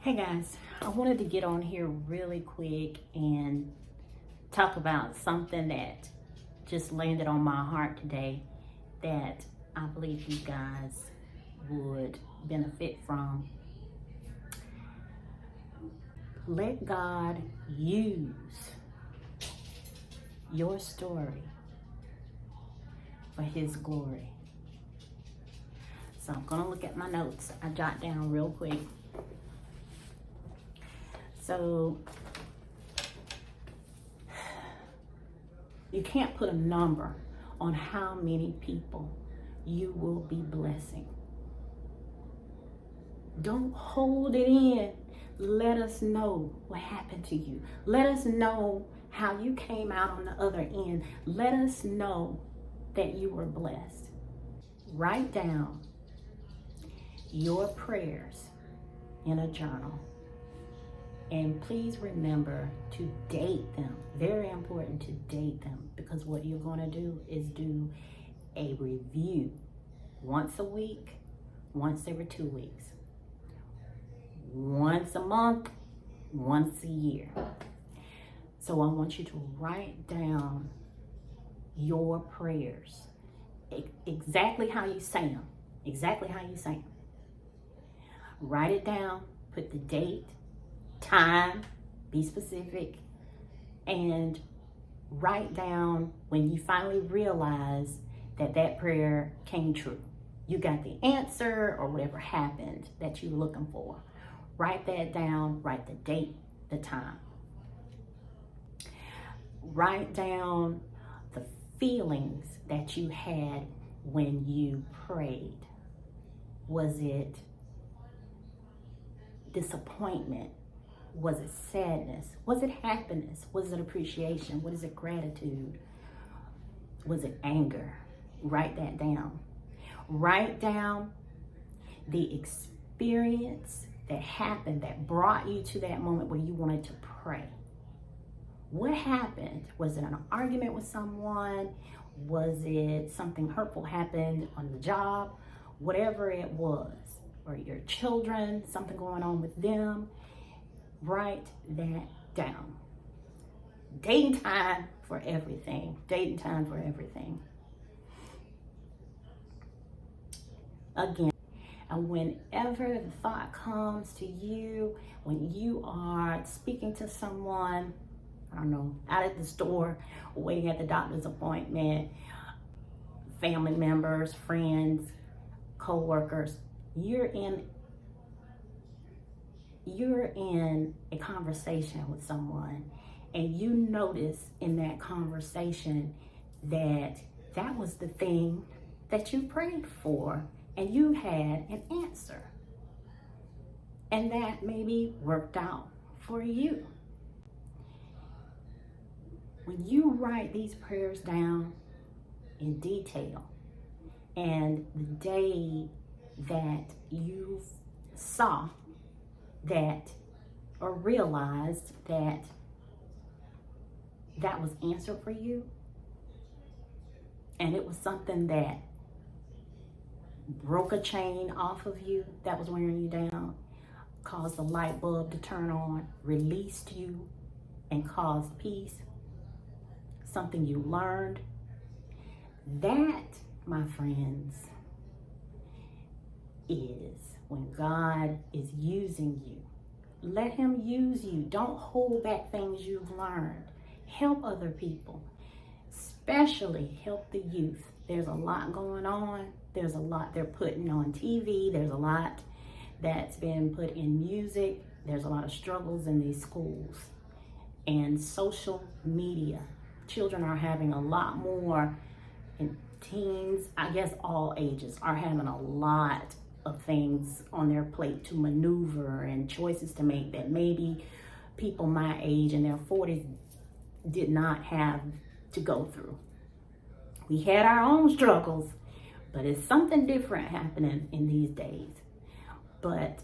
Hey guys, I wanted to get on here really quick and talk about something that just landed on my heart today that I believe you guys would benefit from. Let God use your story for His glory. So I'm gonna look at my notes. I jot down real quick. So you can't put a number on how many people you will be blessing. Don't hold it in. Let us know what happened to you. Let us know how you came out on the other end. Let us know that you were blessed. Write down your prayers in a journal. And please remember to date them. Very important to date them, because what you're going to do is do a review once a week, once every 2 weeks, once a month, once a year. So I want you to write down your prayers, exactly how you say them, exactly how you say them. Write it down, put the date, time, be specific, and write down when you finally realize that that prayer came true. You got the answer or whatever happened that you were looking for. Write that down, write the date, the time. Write down the feelings that you had when you prayed. Was it disappointment? Was it sadness? Was it happiness? Was it appreciation? Was it gratitude? Was it anger? Write that down. Write down the experience that happened that brought you to that moment where you wanted to pray. What happened? Was it an argument with someone? Was it something hurtful happened on the job? Whatever it was, or your children, something going on with them. Write that down. Date and time for everything. Date and time for everything. Again, and whenever the thought comes to you, when you are speaking to someone, I don't know, out at the store, waiting at the doctor's appointment, family members, friends, co-workers, you're in a conversation with someone, and you notice in that conversation that that was the thing that you prayed for, and you had an answer, and that maybe worked out for you. When you write these prayers down in detail, and the day that you saw that or realized that that was answered for you, and it was something that broke a chain off of you that was wearing you down, caused the light bulb to turn on, released you, and caused peace, something you learned, that, my friends, is when God is using you. Let Him use you. Don't hold back things you've learned. Help other people, especially help the youth. There's a lot going on. There's a lot they're putting on TV. There's a lot that's been put in music. There's a lot of struggles in these schools and social media. Children are having a lot more, and teens, I guess all ages, are having a lot of things on their plate to maneuver and choices to make that maybe people my age in their 40s did not have to go through. We had our own struggles, but it's something different happening in these days. But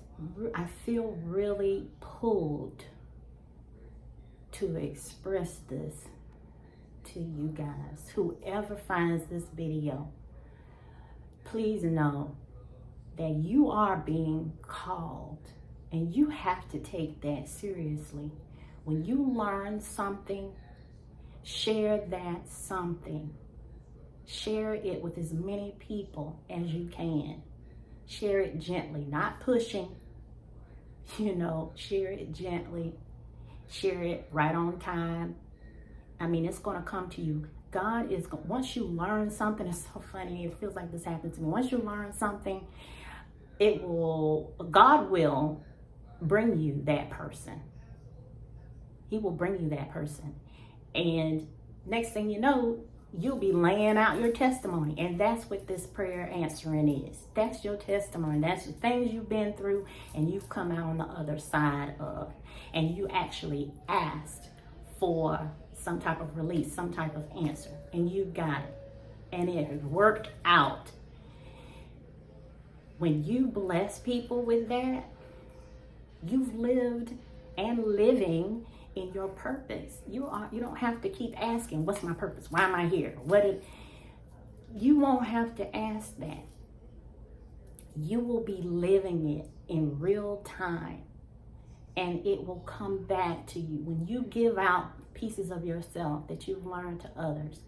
I feel really pulled to express this to you guys. Whoever finds this video, please know that you are being called And you have to take that seriously. When you learn something, share that something. Share it with as many people as you can. Share it gently, not pushing, share it gently. Share it right on time. I mean, it's going to come to you. God is, once you learn something, it's so funny. It feels like this happened to me. Once you learn something, God will bring you that person. He will bring you that person. And next thing you know, you'll be laying out your testimony. And that's what this prayer answering is. That's your testimony. That's the things you've been through and you've come out on the other side of. And you actually asked for some type of release, some type of answer. And you got it. And it has worked out. When you bless people with that, you've lived and living in your purpose. You don't have to keep asking, what's my purpose? Why am I here? You won't have to ask that. You will be living it in real time, and it will come back to you. When you give out pieces of yourself that you've learned to others,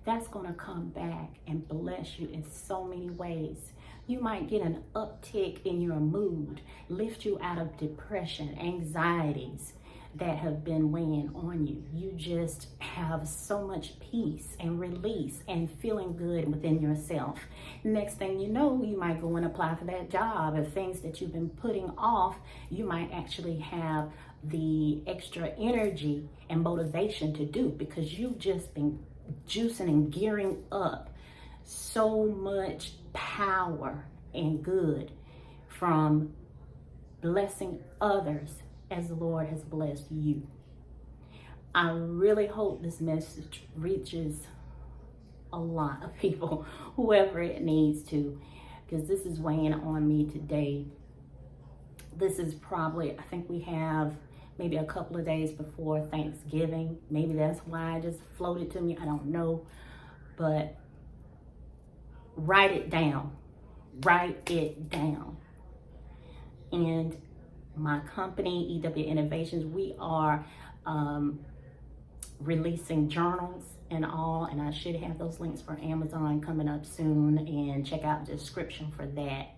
that's going to come back and bless you in so many ways. You might get an uptick in your mood, lift you out of depression, anxieties that have been weighing on you. You just have so much peace and release and feeling good within yourself. Next thing you know, you might go and apply for that job. If things that you've been putting off, you might actually have the extra energy and motivation to do, because you've just been juicing and gearing up so much power and good from blessing others as the Lord has blessed you. I really hope this message reaches a lot of people, whoever it needs to, because this is weighing on me today. This is probably, I think we have maybe a couple of days before Thanksgiving. Maybe that's why it just floated to me. I don't know. But write it down. Write it down. And my company, EW Innovations, we are releasing journals and all, and I should have those links for Amazon coming up soon, and check out the description for that.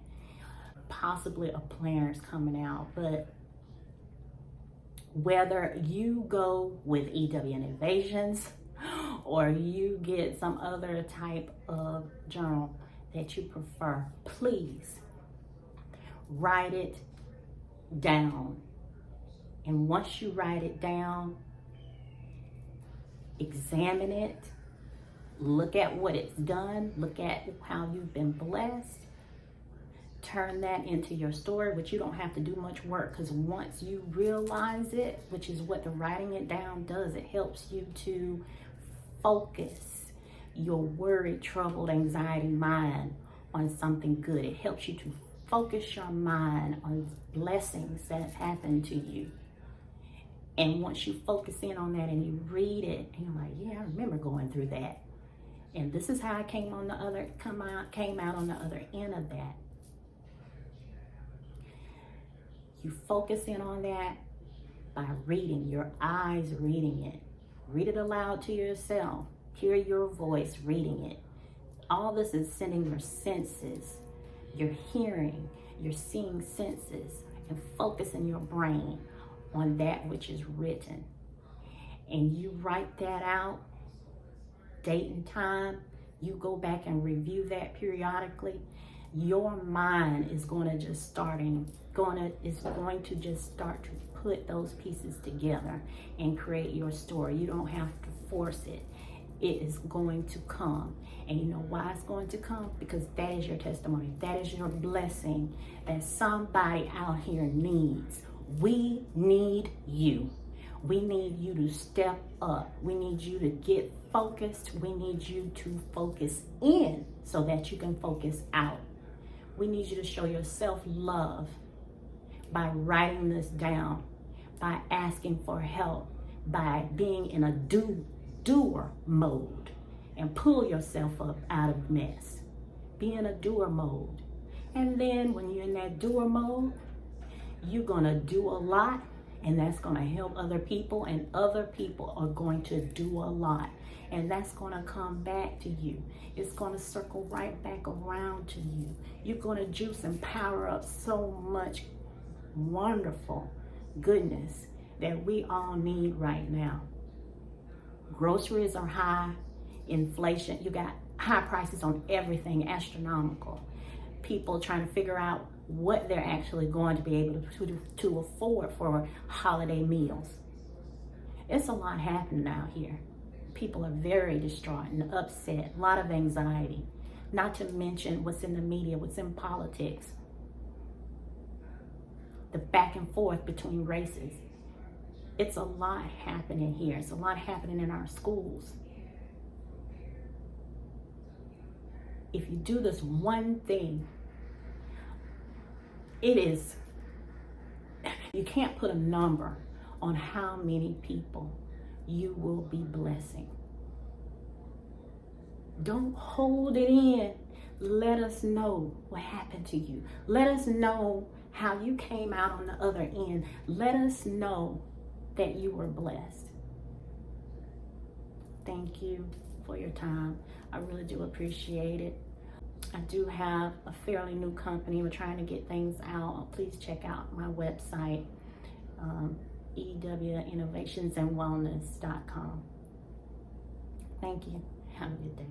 Possibly a planner is coming out, but whether you go with EW Innovations or you get some other type of journal that you prefer, please write it down. And once you write it down, examine it, look at what it's done, look at how you've been blessed, turn that into your story, which you don't have to do much work, because once you realize it, which is what the writing it down does, it helps you to focus your worried, troubled, anxiety mind on something good. It helps you to focus your mind on blessings that have happened to you. And once you focus in on that and you read it, and you're like, yeah, I remember going through that. And this is how I came out on the other end of that. You focus in on that by reading, your eyes reading it. Read it aloud to yourself. Hear your voice reading it. All this is sending your senses, your hearing, your seeing senses, and focusing your brain on that which is written. And you write that out, date and time. You go back and review that periodically. Your mind is going to just start to put those pieces together and create your story. You don't have to force it. It is going to come. And you know why it's going to come? Because that is your testimony. That is your blessing that somebody out here needs. We need you. We need you to step up. We need you to get focused. We need you to focus in so that you can focus out. We need you to show yourself love by writing this down, by asking for help, by being in a doer mode, and pull yourself up out of mess. Be in a doer mode. And then when you're in that doer mode, You're going to do a lot, and that's going to help other people, and other people are going to do a lot, and that's going to come back to you. It's going to circle right back around to you. You're going to juice and power up so much wonderful goodness that we all need right now. Groceries are high, inflation, you got high prices on everything, astronomical. People trying to figure out what they're actually going to be able to afford for holiday meals. It's a lot happening out here. People are very distraught and upset, a lot of anxiety, not to mention what's in the media, what's in politics, the back and forth between races. It's a lot happening here. It's a lot happening in our schools. If you do this one thing, you can't put a number on how many people you will be blessing. Don't hold it in. Let us know what happened to you. Let us know how you came out on the other end. Let us know that you were blessed. Thank you for your time. I really do appreciate it. I do have a fairly new company. We're trying to get things out. Please check out my website, ewinnovationsandwellness.com. Thank you. Have a good day.